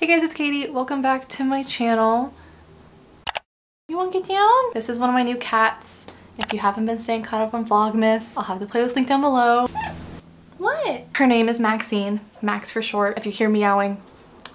Hey guys, it's Katie. Welcome back to my channel. You want to get down? This is one of my new cats. If you haven't been staying caught up on Vlogmas, I'll have the playlist link down below. What? Her name is Maxine, Max for short. If you hear meowing,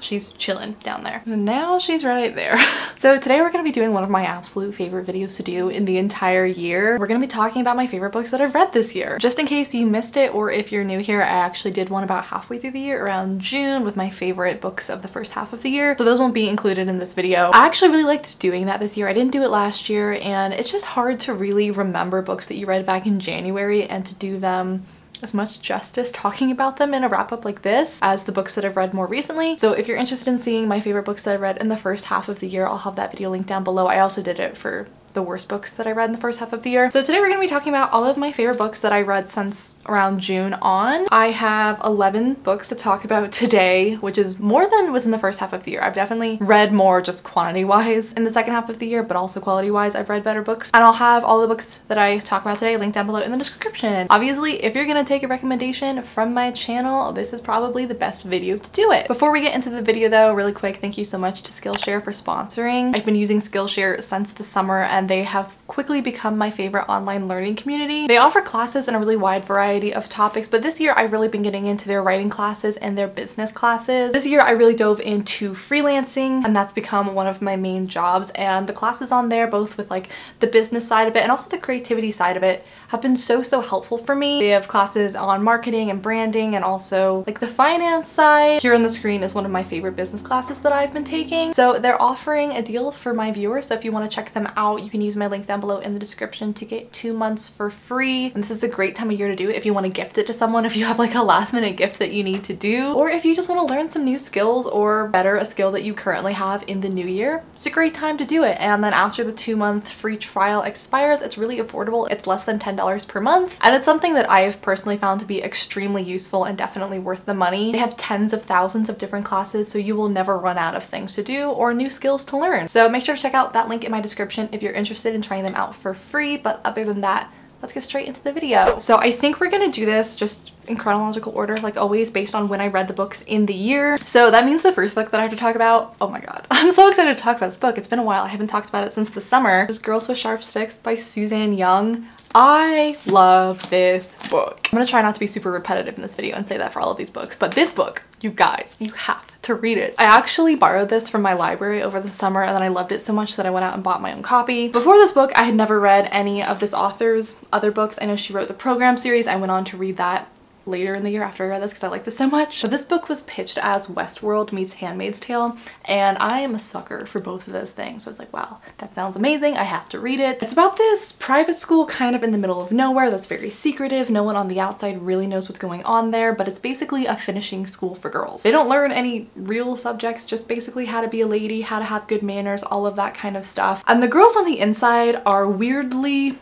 she's chilling down there. And now she's right there. So today we're going to be doing one of my absolute favorite videos to do in the entire year. We're going to be talking about my favorite books that I've read this year. Just in case you missed it, or if you're new here, I actually did one about halfway through the year around June with my favorite books of the first half of the year. So those won't be included in this video. I actually really liked doing that this year. I didn't do it last year, and it's just hard to really remember books that you read back in January and to do them as much justice talking about them in a wrap-up like this as the books that I've read more recently. So if you're interested in seeing my favorite books that I read in the first half of the year, I'll have that video linked down below. I also did it for the worst books that I read in the first half of the year. So today we're going to be talking about all of my favorite books that I read since around June on. I have 11 books to talk about today, which is more than was in the first half of the year. I've definitely read more just quantity-wise in the second half of the year, but also quality-wise I've read better books. And I'll have all the books that I talk about today linked down below in the description. Obviously, if you're going to take a recommendation from my channel, this is probably the best video to do it. Before we get into the video though, really quick, thank you so much to Skillshare for sponsoring. I've been using Skillshare since the summer, and they have quickly become my favorite online learning community. They offer classes in a really wide variety of topics, but this year I've really been getting into their writing classes and their business classes. This year I really dove into freelancing, and that's become one of my main jobs, and the classes on there, both with like the business side of it and also the creativity side of it, have been so helpful for me. They have classes on marketing and branding and also like the finance side. Here on the screen is one of my favorite business classes that I've been taking. So they're offering a deal for my viewers, so if you want to check them out, you can use my link down below in the description to get 2 months for free. And this is a great time of year to do it if you want to gift it to someone, if you have like a last minute gift that you need to do, or if you just want to learn some new skills or better a skill that you currently have in the new year. It's a great time to do it. And then after the 2-month free trial expires, it's really affordable. It's less than $10 per month, and it's something that I have personally found to be extremely useful and definitely worth the money. They have tens of thousands of different classes, so you will never run out of things to do or new skills to learn. So make sure to check out that link in my description if you're interested in trying them out for free. But other than that, let's get straight into the video. So I think we're gonna do this just in chronological order, like always, based on when I read the books in the year. So that means the first book that I have to talk about, oh my god, I'm so excited to talk about this book. It's been a while. I haven't talked about it since the summer. It's Girls with Sharp Sticks by Suzanne Young. I love this book. I'm gonna try not to be super repetitive in this video and say that for all of these books, but this book, you guys, you have to read it. I actually borrowed this from my library over the summer, and then I loved it so much that I went out and bought my own copy. Before this book, I had never read any of this author's other books. I know she wrote the Program series. I went on to read that later in the year after I read this because I like this so much. So this book was pitched as Westworld meets Handmaid's Tale, and I am a sucker for both of those things. So I was like, wow, that sounds amazing. I have to read it. It's about this private school kind of in the middle of nowhere that's very secretive. No one on the outside really knows what's going on there, but it's basically a finishing school for girls. They don't learn any real subjects, just basically how to be a lady, how to have good manners, all of that kind of stuff. And the girls on the inside are weirdly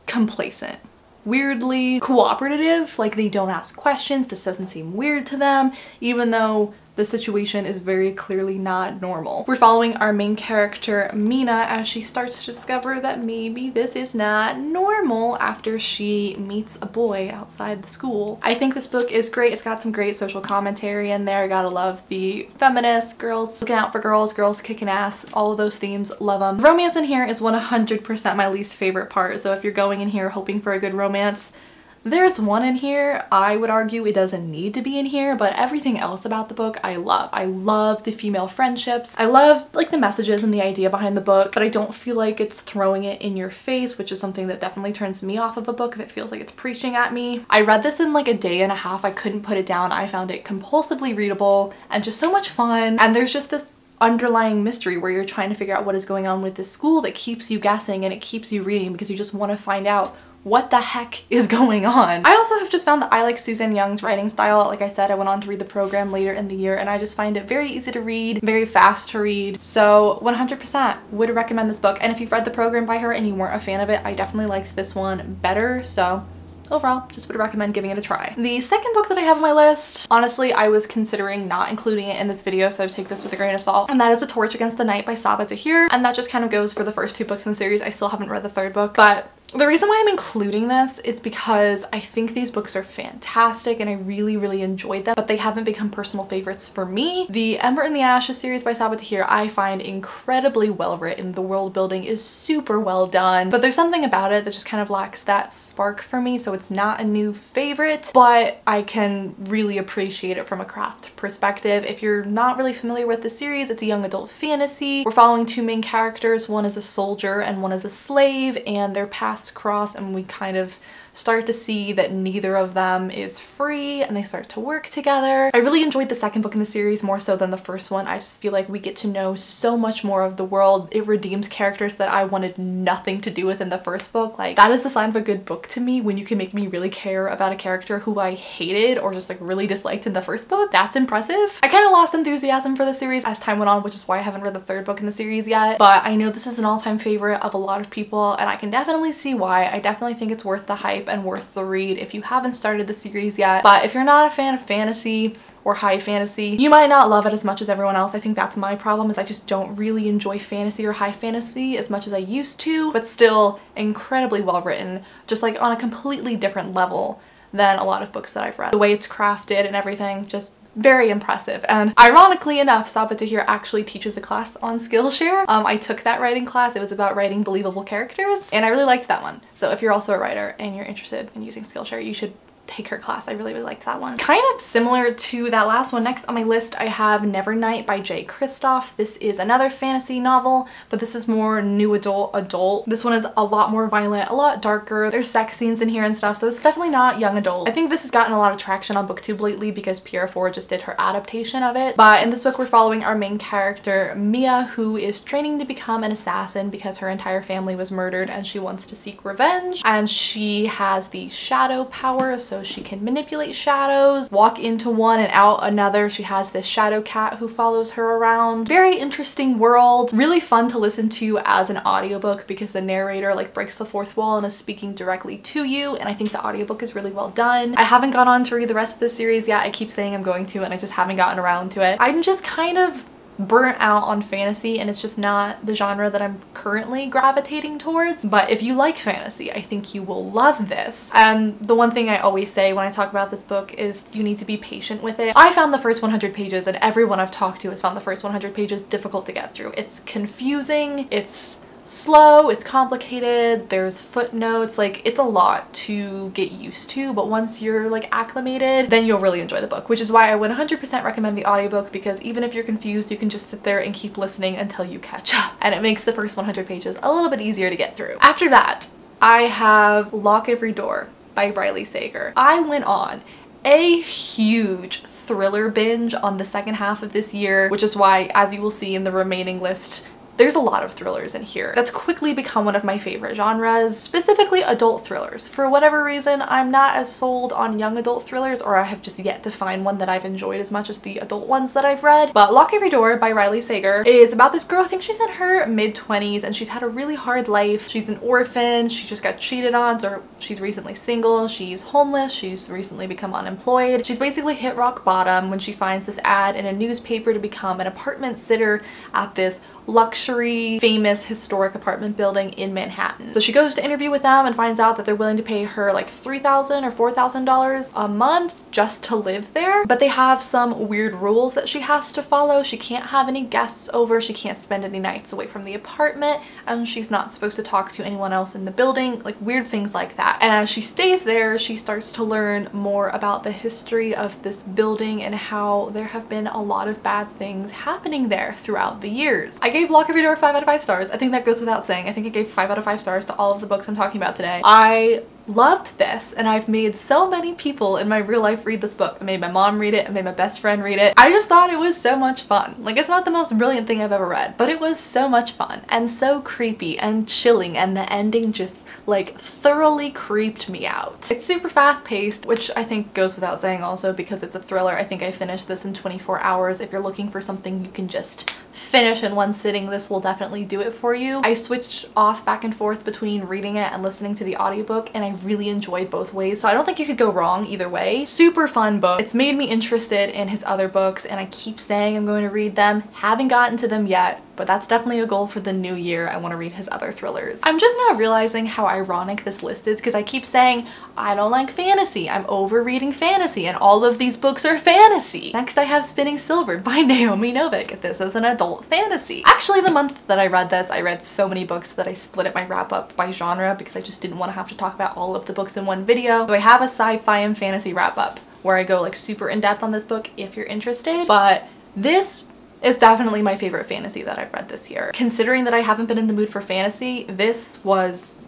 complacent, weirdly cooperative, like they don't ask questions. This doesn't seem weird to them, even though the situation is very clearly not normal. We're following our main character, Mina, as she starts to discover that maybe this is not normal after she meets a boy outside the school. I think this book is great. It's got some great social commentary in there. Gotta love the feminist, girls looking out for girls, girls kicking ass, all of those themes, love them. The romance in here is 100% my least favorite part, so if you're going in here hoping for a good romance, there's one in here. I would argue it doesn't need to be in here, but everything else about the book I love. I love the female friendships. I love like the messages and the idea behind the book, but I don't feel like it's throwing it in your face, which is something that definitely turns me off of a book if it feels like it's preaching at me. I read this in like a day and a half. I couldn't put it down. I found it compulsively readable and just so much fun. And there's just this underlying mystery where you're trying to figure out what is going on with this school that keeps you guessing, and it keeps you reading because you just want to find out what the heck is going on. I also have just found that I like Suzanne Young's writing style. Like I said, I went on to read the Program later in the year, and I just find it very easy to read, very fast to read. So 100% would recommend this book. And if you've read the Program by her and you weren't a fan of it, I definitely liked this one better. So overall, just would recommend giving it a try. The second book that I have on my list, honestly, I was considering not including it in this video, so I would take this with a grain of salt, and that is A Torch Against the Night by Sabaa Tahir, and that just kind of goes for the first 2 books in the series. I still haven't read the 3rd book, but The reason why I'm including this is because I think these books are fantastic and I really enjoyed them, but they haven't become personal favorites for me. The Ember and the Ashes series by Sabaa Tahir I find incredibly well written. The world building is super well done, but there's something about it that just kind of lacks that spark for me, so it's not a new favorite, but I can really appreciate it from a craft perspective. If you're not really familiar with the series, it's a young adult fantasy. We're following two main characters. One is a soldier and one is a slave, and their paths cross, and we kind of start to see that neither of them is free and they start to work together. I really enjoyed the second book in the series more so than the first one. I just feel like we get to know so much more of the world. It redeems characters that I wanted nothing to do with in the first book. Like, that is the sign of a good book to me, when you can make me really care about a character who I hated or just like really disliked in the first book. That's impressive. I kind of lost enthusiasm for the series as time went on, which is why I haven't read the third book in the series yet, but I know this is an all-time favorite of a lot of people and I can definitely see why. I definitely think it's worth the hype and worth the read if you haven't started the series yet. But if you're not a fan of fantasy or high fantasy, you might not love it as much as everyone else. I think that's my problem, is I just don't really enjoy fantasy or high fantasy as much as I used to, but still incredibly well written, just like on a completely different level than a lot of books that I've read. The way it's crafted and everything, just very impressive. And ironically enough, Sabaa Tahir actually teaches a class on Skillshare. I took that writing class. It was about writing believable characters and I really liked that one. So if you're also a writer and you're interested in using Skillshare, you should take her class. I really liked that one. Kind of similar to that last one, next on my list I have Nevernight by J. Kristoff. This is another fantasy novel, but this is more new adult. This one is a lot more violent, a lot darker. There's sex scenes in here and stuff, so it's definitely not young adult. I think this has gotten a lot of traction on BookTube lately because Pierre Ford just did her adaptation of it. But in this book we're following our main character Mia, who is training to become an assassin because her entire family was murdered and she wants to seek revenge, and she has the shadow power, so she can manipulate shadows, walk into one and out another. She has this shadow cat who follows her around. Very interesting world, really fun to listen to as an audiobook because the narrator like breaks the fourth wall and is speaking directly to you, and I think the audiobook is really well done. I haven't gone on to read the rest of the series yet. I keep saying I'm going to and I just haven't gotten around to it. I'm just kind of burnt out on fantasy and it's just not the genre that I'm currently gravitating towards. But if you like fantasy, I think you will love this. And the one thing I always say when I talk about this book is you need to be patient with it. I found the first 100 pages, and everyone I've talked to has found the first 100 pages difficult to get through. It's confusing, it's slow, it's complicated, there's footnotes, like it's a lot to get used to, but once you're like acclimated, then you'll really enjoy the book, which is why I would 100% recommend the audiobook, because even if you're confused, you can just sit there and keep listening until you catch up, and it makes the first 100 pages a little bit easier to get through. After that, I have Lock Every Door by Riley Sager. I went on a huge thriller binge on the second half of this year, which is why, as you will see in the remaining list, there's a lot of thrillers in here. That's quickly become one of my favorite genres, specifically adult thrillers. For whatever reason, I'm not as sold on young adult thrillers, or I have just yet to find one that I've enjoyed as much as the adult ones that I've read. But Lock Every Door by Riley Sager is about this girl, I think she's in her mid-20s, and she's had a really hard life. She's an orphan, she just got cheated on, so she's recently single, she's homeless, she's recently become unemployed. She's basically hit rock bottom when she finds this ad in a newspaper to become an apartment sitter at this luxury, famous, historic apartment building in Manhattan. So she goes to interview with them and finds out that they're willing to pay her like $3,000 or $4,000 a month just to live there. But they have some weird rules that she has to follow. She can't have any guests over, she can't spend any nights away from the apartment, and she's not supposed to talk to anyone else in the building, like weird things like that. And as she stays there, she starts to learn more about the history of this building and how there have been a lot of bad things happening there throughout the years. I gave Lock Every Door 5 out of 5 stars. I think that goes without saying. I think I gave 5 out of 5 stars to all of the books I'm talking about today. I loved this, and I've made so many people in my real life read this book. I made my mom read it, I made my best friend read it. I just thought it was so much fun. Like, it's not the most brilliant thing I've ever read, but it was so much fun and so creepy and chilling, and the ending just like thoroughly creeped me out. It's super fast paced, which I think goes without saying also because it's a thriller. I think I finished this in 24 hours. If you're looking for something you can just finish in one sitting, this will definitely do it for you. I switched off back and forth between reading it and listening to the audiobook, and I really enjoyed both ways, so I don't think you could go wrong either way. Super fun book. It's made me interested in his other books, and I keep saying I'm going to read them. Haven't gotten to them yet, but that's definitely a goal for the new year. I want to read his other thrillers. I'm just now realizing how ironic this list is because I keep saying I don't like fantasy. I'm over reading fantasy and all of these books are fantasy. Next I have Spinning Silver by Naomi Novik. This is an adult fantasy. Actually, the month that I read this, I read so many books that I split up my wrap up by genre because I just didn't want to have to talk about all of the books in one video. So I have a sci-fi and fantasy wrap up where I go like super in depth on this book if you're interested, but this is definitely my favorite fantasy that I've read this year. Considering that I haven't been in the mood for fantasy, this was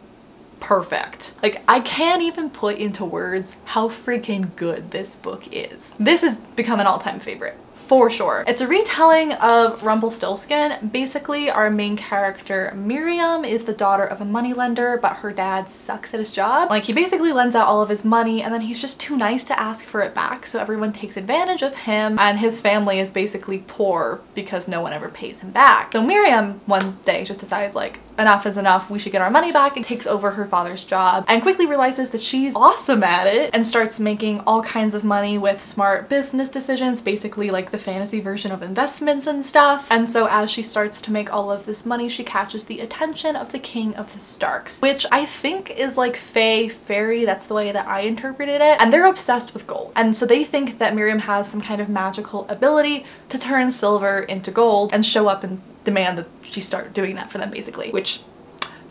perfect. Like, I can't even put into words how freaking good this book is. This has become an all-time favorite. For sure. It's a retelling of Rumpelstiltskin. Basically, our main character, Miriam, is the daughter of a moneylender, but her dad sucks at his job. Like, he basically lends out all of his money and then he's just too nice to ask for it back, so everyone takes advantage of him, and his family is basically poor because no one ever pays him back. So Miriam one day just decides like, enough is enough, we should get our money back, and takes over her father's job and quickly realizes that she's awesome at it and starts making all kinds of money with smart business decisions, basically like the fantasy version of investments and stuff. And so as she starts to make all of this money, she catches the attention of the King of the Starks, which I think is like fairy, that's the way that I interpreted it, and they're obsessed with gold. And so they think that Miriam has some kind of magical ability to turn silver into gold and show up and demand that she start doing that for them, basically, which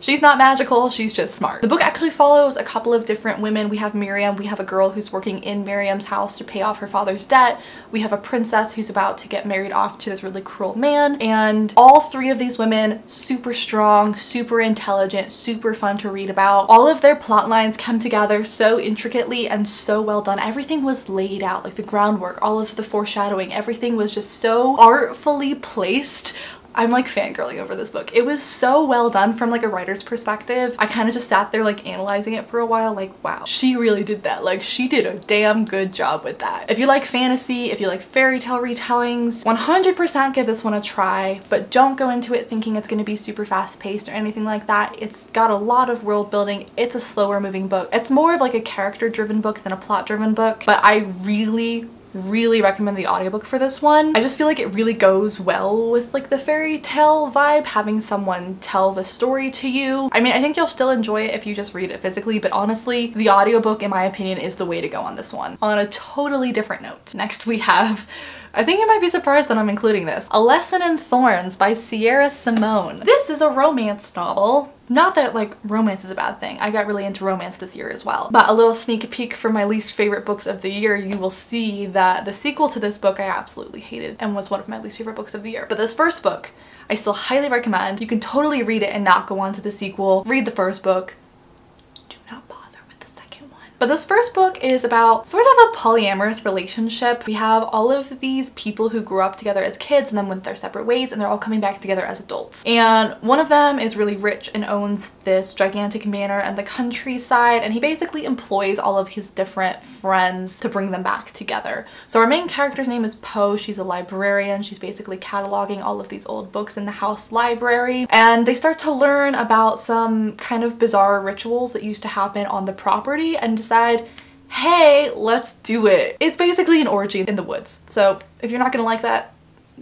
she's not magical, she's just smart. The book actually follows a couple of different women. We have Miriam, we have a girl who's working in Miriam's house to pay off her father's debt, we have a princess who's about to get married off to this really cruel man, and all three of these women, super strong, super intelligent, super fun to read about. All of their plot lines come together so intricately and so well done. Everything was laid out, like the groundwork, all of the foreshadowing, everything was just so artfully placed. I'm like fangirling over this book. It was so well done from like a writer's perspective. I kind of just sat there like analyzing it for a while, like, wow, she really did that. Like, she did a damn good job with that. If you like fantasy, if you like fairy tale retellings, 100% give this one a try, but don't go into it thinking it's going to be super fast paced or anything like that. It's got a lot of world building. It's a slower moving book. It's more of like a character driven book than a plot driven book, but I really recommend the audiobook for this one. I just feel like it really goes well with like the fairy tale vibe, having someone tell the story to you. I mean, I think you'll still enjoy it if you just read it physically, but honestly, the audiobook, in my opinion, is the way to go on this one. On a totally different note, next we have, I think you might be surprised that I'm including this, A Lesson in Thorns by Sierra Simone. This is a romance novel. Not that like romance is a bad thing. I got really into romance this year as well. But a little sneak peek for my least favorite books of the year, you will see that the sequel to this book I absolutely hated and was one of my least favorite books of the year. But this first book, I still highly recommend. You can totally read it and not go on to the sequel. Read the first book. Do not bother with the second one. But this first book is about sort of a polyamorous relationship. We have all of these people who grew up together as kids and then went their separate ways, and they're all coming back together as adults. And one of them is really rich and owns this gigantic manor in the countryside, and he basically employs all of his different friends to bring them back together. So our main character's name is Poe. She's a librarian. She's basically cataloging all of these old books in the house library, and they start to learn about some kind of bizarre rituals that used to happen on the property and decide, hey, let's do it. It's basically an orgy in the woods. So if you're not gonna like that,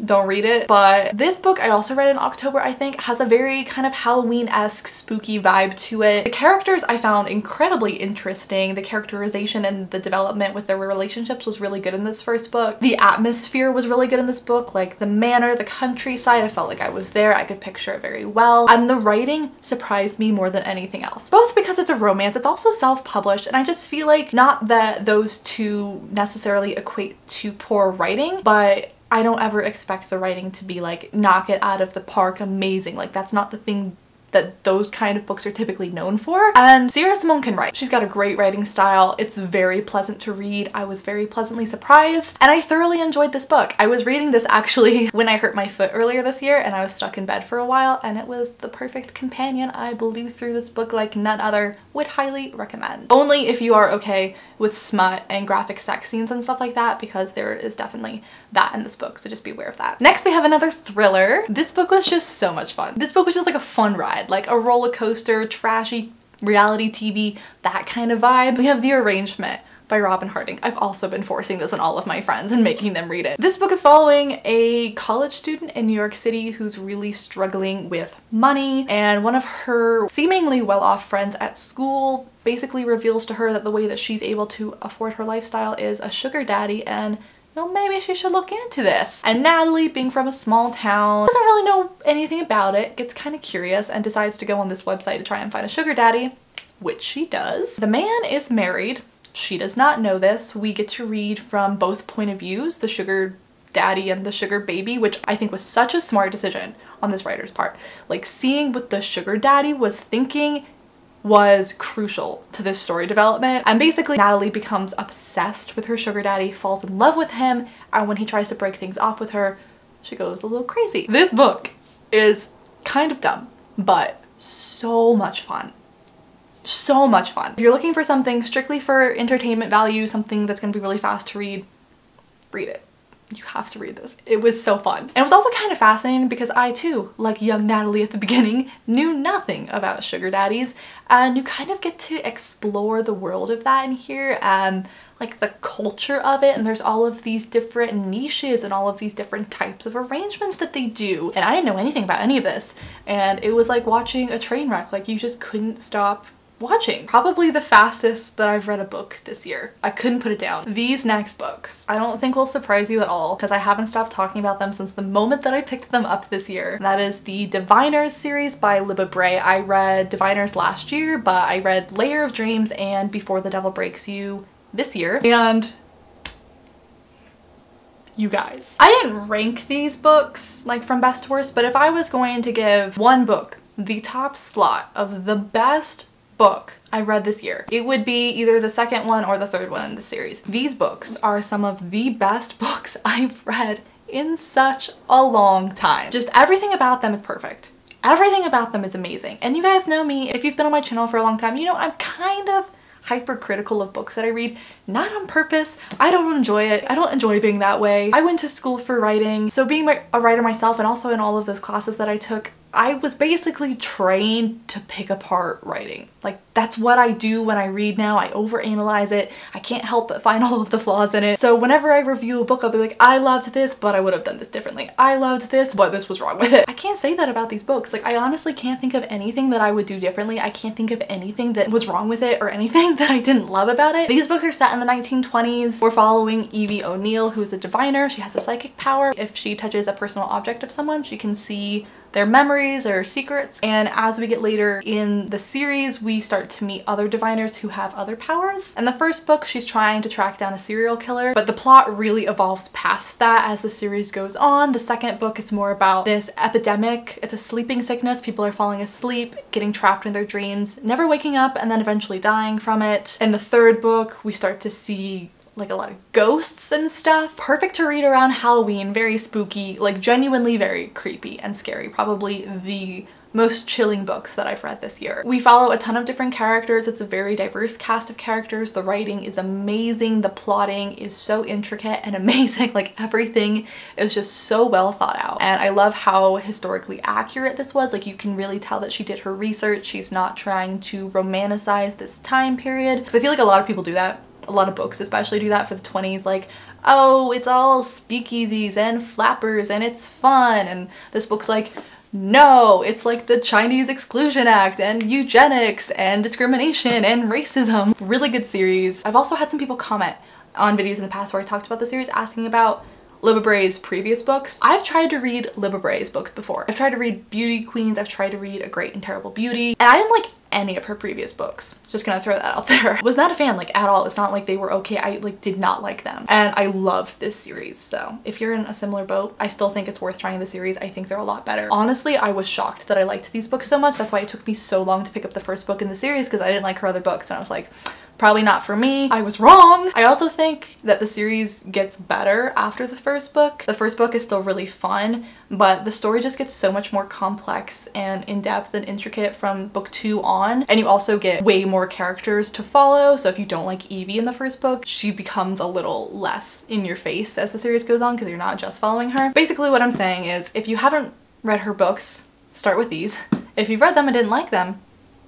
don't read it. But this book I also read in October, I think, has a very kind of Halloween-esque spooky vibe to it. The characters I found incredibly interesting. The characterization and the development with their relationships was really good in this first book. The atmosphere was really good in this book, like the manor, the countryside. I felt like I was there. I could picture it very well. And the writing surprised me more than anything else. Both because it's a romance, it's also self-published, and I just feel like not that those two necessarily equate to poor writing, but I don't ever expect the writing to be like knock it out of the park amazing. Like, that's not the thing that those kind of books are typically known for. And Sierra Simone can write. She's got a great writing style. It's very pleasant to read. I was very pleasantly surprised, and I thoroughly enjoyed this book. I was reading this actually when I hurt my foot earlier this year and I was stuck in bed for a while, and it was the perfect companion. I blew through this book like none other. Would highly recommend. Only if you are okay with smut and graphic sex scenes and stuff like that, because there is definitely that in this book, so just be aware of that. Next we have another thriller. This book was just so much fun. This book was just like a fun ride, like a roller coaster, trashy reality TV, that kind of vibe. We have The Arrangement by Robin Harding. I've also been forcing this on all of my friends and making them read it. This book is following a college student in New York City who's really struggling with money, and one of her seemingly well-off friends at school basically reveals to her that the way that she's able to afford her lifestyle is a sugar daddy, and you know, maybe she should look into this. And Natalie, being from a small town, doesn't really know anything about it, gets kind of curious and decides to go on this website to try and find a sugar daddy, which she does. The man is married. She does not know this. We get to read from both point of views, the sugar daddy and the sugar baby, which I think was such a smart decision on this writer's part. Like, seeing what the sugar daddy was thinking was crucial to this story development. And basically Natalie becomes obsessed with her sugar daddy, falls in love with him, and when he tries to break things off with her, she goes a little crazy. This book is kind of dumb, but so much fun. So much fun. If you're looking for something strictly for entertainment value, something that's gonna be really fast to read, read it. You have to read this. It was so fun. And it was also kind of fascinating because I too, like young Natalie at the beginning, knew nothing about sugar daddies, and you kind of get to explore the world of that in here and like the culture of it, and there's all of these different niches and all of these different types of arrangements that they do. And I didn't know anything about any of this, and it was like watching a train wreck. Like, you just couldn't stop watching. Probably the fastest that I've read a book this year. I couldn't put it down. These next books, I don't think will surprise you at all because I haven't stopped talking about them since the moment that I picked them up this year. And that is the Diviners series by Libba Bray. I read Diviners last year, but I read Layer of Dreams and Before the Devil Breaks You this year. And you guys, I didn't rank these books like from best to worst, but if I was going to give one book the top slot of the best book I read this year, it would be either the second one or the third one in the series. These books are some of the best books I've read in such a long time. Just everything about them is perfect. Everything about them is amazing. And you guys know me, if you've been on my channel for a long time, you know I'm kind of hypercritical of books that I read, not on purpose. I don't enjoy it. I don't enjoy being that way. I went to school for writing, so being a writer myself and also in all of those classes that I took, I was basically trained to pick apart writing. Like, that's what I do when I read now. I overanalyze it. I can't help but find all of the flaws in it. So whenever I review a book, I'll be like, I loved this, but I would have done this differently. I loved this, but this was wrong with it. I can't say that about these books. Like, I honestly can't think of anything that I would do differently. I can't think of anything that was wrong with it or anything that I didn't love about it. These books are set in the 1920s. We're following Evie O'Neill, who's a diviner. She has a psychic power. If she touches a personal object of someone, she can see their memories or secrets. And as we get later in the series, we start to meet other diviners who have other powers. In the first book, she's trying to track down a serial killer, but the plot really evolves past that as the series goes on. The second book is more about this epidemic. It's a sleeping sickness. People are falling asleep, getting trapped in their dreams, never waking up, and then eventually dying from it. In the third book, we start to see like a lot of ghosts and stuff. Perfect to read around Halloween, very spooky, like genuinely very creepy and scary. Probably the most chilling books that I've read this year. We follow a ton of different characters. It's a very diverse cast of characters. The writing is amazing. The plotting is so intricate and amazing. Like, everything is just so well thought out. And I love how historically accurate this was. Like, you can really tell that she did her research. She's not trying to romanticize this time period. Because I feel like a lot of people do that. A lot of books especially do that for the 20s, like, oh, it's all speakeasies and flappers and it's fun. And this book's like, no, it's like the Chinese Exclusion Act and eugenics and discrimination and racism. Really good series. I've also had some people comment on videos in the past where I talked about the series asking about Libba Bray's previous books. I've tried to read Libba Bray's books before. I've tried to read Beauty Queens. I've tried to read A Great and Terrible Beauty, and I didn't like any of her previous books. Just gonna throw that out there. Was not a fan, like, at all. It's not like they were okay. I like did not like them, and I love this series. So if you're in a similar boat, I still think it's worth trying the series. I think they're a lot better. Honestly, I was shocked that I liked these books so much. That's why it took me so long to pick up the first book in the series, because I didn't like her other books, and I was like, probably not for me. I was wrong. I also think that the series gets better after the first book. The first book is still really fun, but the story just gets so much more complex and in-depth and intricate from book 2 on. And you also get way more characters to follow. So if you don't like Evie in the first book, she becomes a little less in your face as the series goes on because you're not just following her. Basically what I'm saying is, if you haven't read her books, start with these. If you've read them and didn't like them,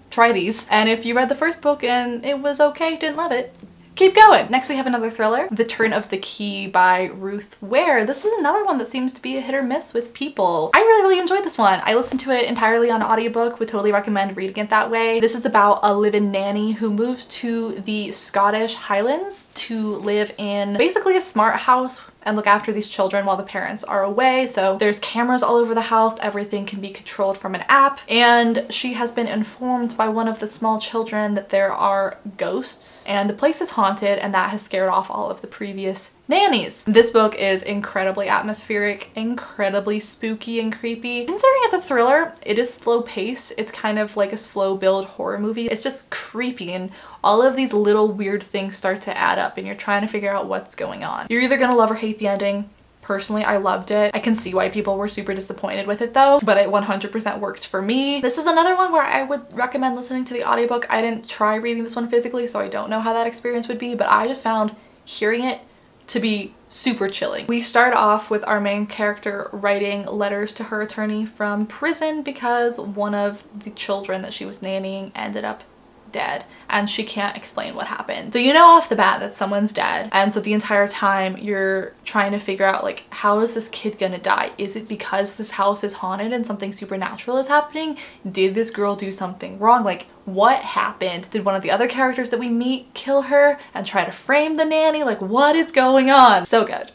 try these. And if you read the first book and it was okay, didn't love it, keep going. Next we have another thriller, The Turn of the Key by Ruth Ware. This is another one that seems to be a hit or miss with people. I really enjoyed this one. I listened to it entirely on audiobook, would totally recommend reading it that way. This is about a live-in nanny who moves to the Scottish Highlands to live in basically a smart house and look after these children while the parents are away. So there's cameras all over the house, everything can be controlled from an app, and she has been informed by one of the small children that there are ghosts and the place is haunted, and that has scared off all of the previous nannies. This book is incredibly atmospheric, incredibly spooky and creepy. Considering it's a thriller, it is slow paced. It's kind of like a slow build horror movie. It's just creepy, and all of these little weird things start to add up and you're trying to figure out what's going on. You're either gonna love or hate the ending. Personally, I loved it. I can see why people were super disappointed with it though, but it 100% worked for me. This is another one where I would recommend listening to the audiobook. I didn't try reading this one physically, so I don't know how that experience would be, but I just found hearing it to be super chilling. We start off with our main character writing letters to her attorney from prison because one of the children that she was nannying ended up dead and she can't explain what happened. So you know off the bat that someone's dead, and so the entire time you're trying to figure out like, how is this kid gonna die? Is it because this house is haunted and something supernatural is happening? Did this girl do something wrong? Like, what happened? Did one of the other characters that we meet kill her and try to frame the nanny? Like, what is going on? So good.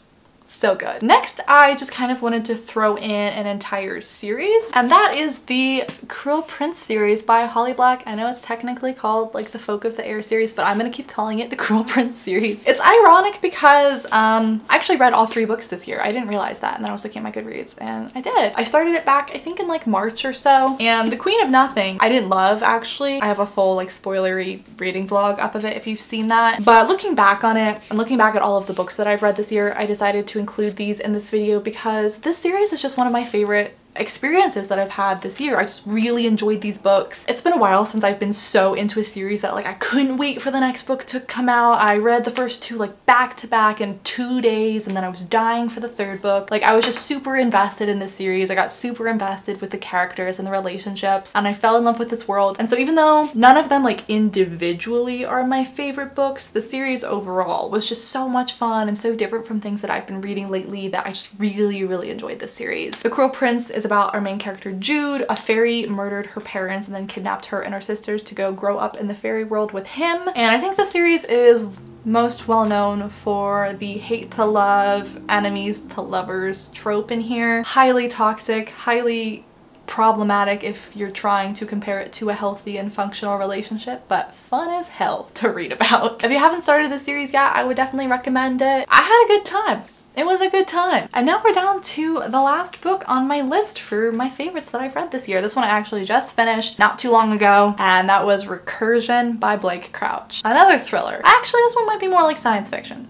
So good. Next, I just kind of wanted to throw in an entire series, and that is the Cruel Prince series by Holly Black. I know it's technically called like the Folk of the Air series, but I'm gonna keep calling it the Cruel Prince series. It's ironic because I actually read all 3 books this year. I didn't realize that, and then I was looking at my Goodreads and I did. I started it back I think in like March or so, and The Queen of Nothing I didn't love actually. I have a full like spoilery reading vlog up of it if you've seen that, but looking back on it and looking back at all of the books that I've read this year, I decided to include these in this video because this series is just one of my favorite experiences that I've had this year. I just really enjoyed these books. It's been a while since I've been so into a series that like I couldn't wait for the next book to come out. I read the first 2 like back to back in 2 days, and then I was dying for the 3rd book. Like I was just super invested in this series. I got super invested with the characters and the relationships, and I fell in love with this world. And so even though none of them like individually are my favorite books, the series overall was just so much fun and so different from things that I've been reading lately that I just really enjoyed this series. The Cruel Prince is about our main character Jude. A fairy murdered her parents and then kidnapped her and her sisters to go grow up in the fairy world with him. And I think the series is most well known for the hate to love, enemies to lovers trope in here. Highly toxic, highly problematic if you're trying to compare it to a healthy and functional relationship, but fun as hell to read about. If you haven't started the series yet, I would definitely recommend it. I had a good time. It was a good time. And now we're down to the last book on my list for my favorites that I've read this year. This one I actually just finished not too long ago, and that was Recursion by Blake Crouch. Another thriller. Actually, this one might be more like science fiction.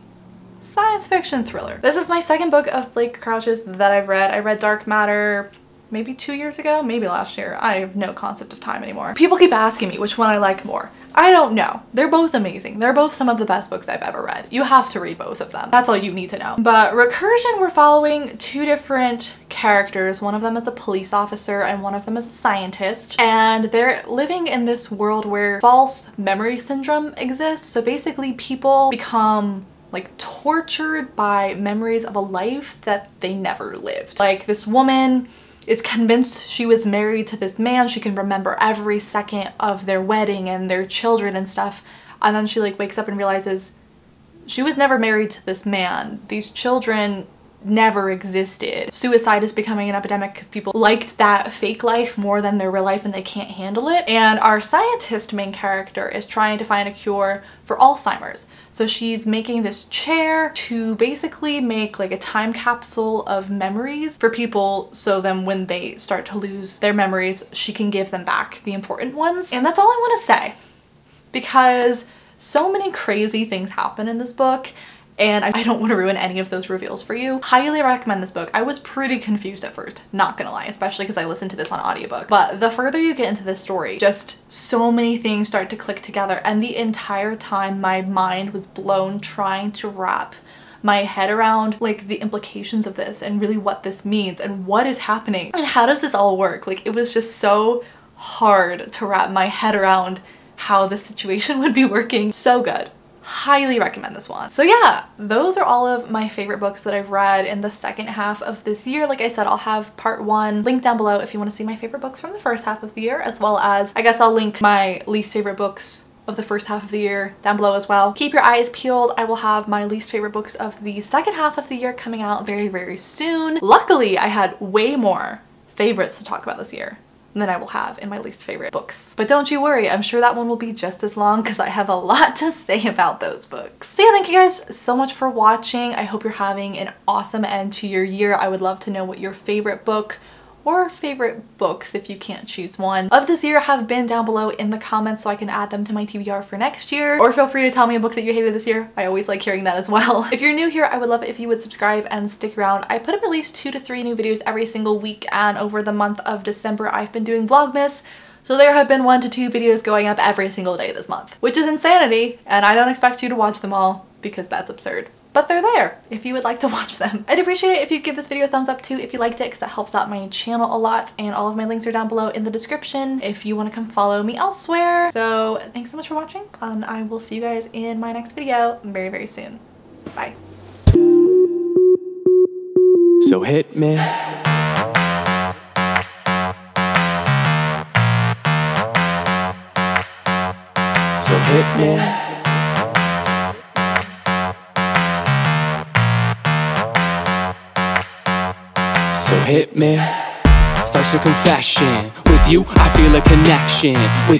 Science fiction thriller. This is my 2nd book of Blake Crouch's that I've read. I read Dark Matter maybe 2 years ago, maybe last year. I have no concept of time anymore. People keep asking me which one I like more. I don't know. They're both amazing. They're both some of the best books I've ever read. You have to read both of them. That's all you need to know. But Recursion, we're following 2 different characters. One of them is a police officer and one of them is a scientist. And they're living in this world where false memory syndrome exists. So basically people become like tortured by memories of a life that they never lived. Like this woman is convinced she was married to this man. She can remember every second of their wedding and their children and stuff. And then she like wakes up and realizes she was never married to this man. These children never existed. Suicide is becoming an epidemic because people liked that fake life more than their real life and they can't handle it. And our scientist main character is trying to find a cure for Alzheimer's. So she's making this chair to basically make like a time capsule of memories for people, so then when they start to lose their memories, she can give them back the important ones. And that's all I want to say, because so many crazy things happen in this book, and I don't want to ruin any of those reveals for you. Highly recommend this book. I was pretty confused at first, not gonna lie, especially because I listened to this on audiobook. But the further you get into this story, just so many things start to click together, and the entire time my mind was blown trying to wrap my head around like the implications of this and really what this means and what is happening and how does this all work. Like, it was just so hard to wrap my head around how the situation would be working. So good. highly recommend this one. So yeah, those are all of my favorite books that I've read in the second half of this year. Like I said, I'll have part 1 linked down below if you want to see my favorite books from the first half of the year, as well as I guess I'll link my least favorite books of the first half of the year down below as well. Keep your eyes peeled. I will have my least favorite books of the second half of the year coming out very, very soon. Luckily, I had way more favorites to talk about this year than I will have in my least favorite books. But don't you worry, I'm sure that one will be just as long because I have a lot to say about those books. So yeah, thank you guys so much for watching. I hope you're having an awesome end to your year. I would love to know what your favorite book or favorite books, if you can't choose one, of this year have been down below in the comments so I can add them to my TBR for next year. Or feel free to tell me a book that you hated this year. I always like hearing that as well. If you're new here, I would love it if you would subscribe and stick around. I put up at least 2 to 3 new videos every single week, and over the month of December I've been doing Vlogmas. So there have been 1 to 2 videos going up every single day this month, which is insanity, and I don't expect you to watch them all because that's absurd. But they're there if you would like to watch them. I'd appreciate it if you give this video a thumbs up too if you liked it, because that helps out my channel a lot, and all of my links are down below in the description if you want to come follow me elsewhere. So thanks so much for watching, and I will see you guys in my next video very, very soon. Bye. So hit me. So hit me. So hit me. First a confession. With you I feel a connection. With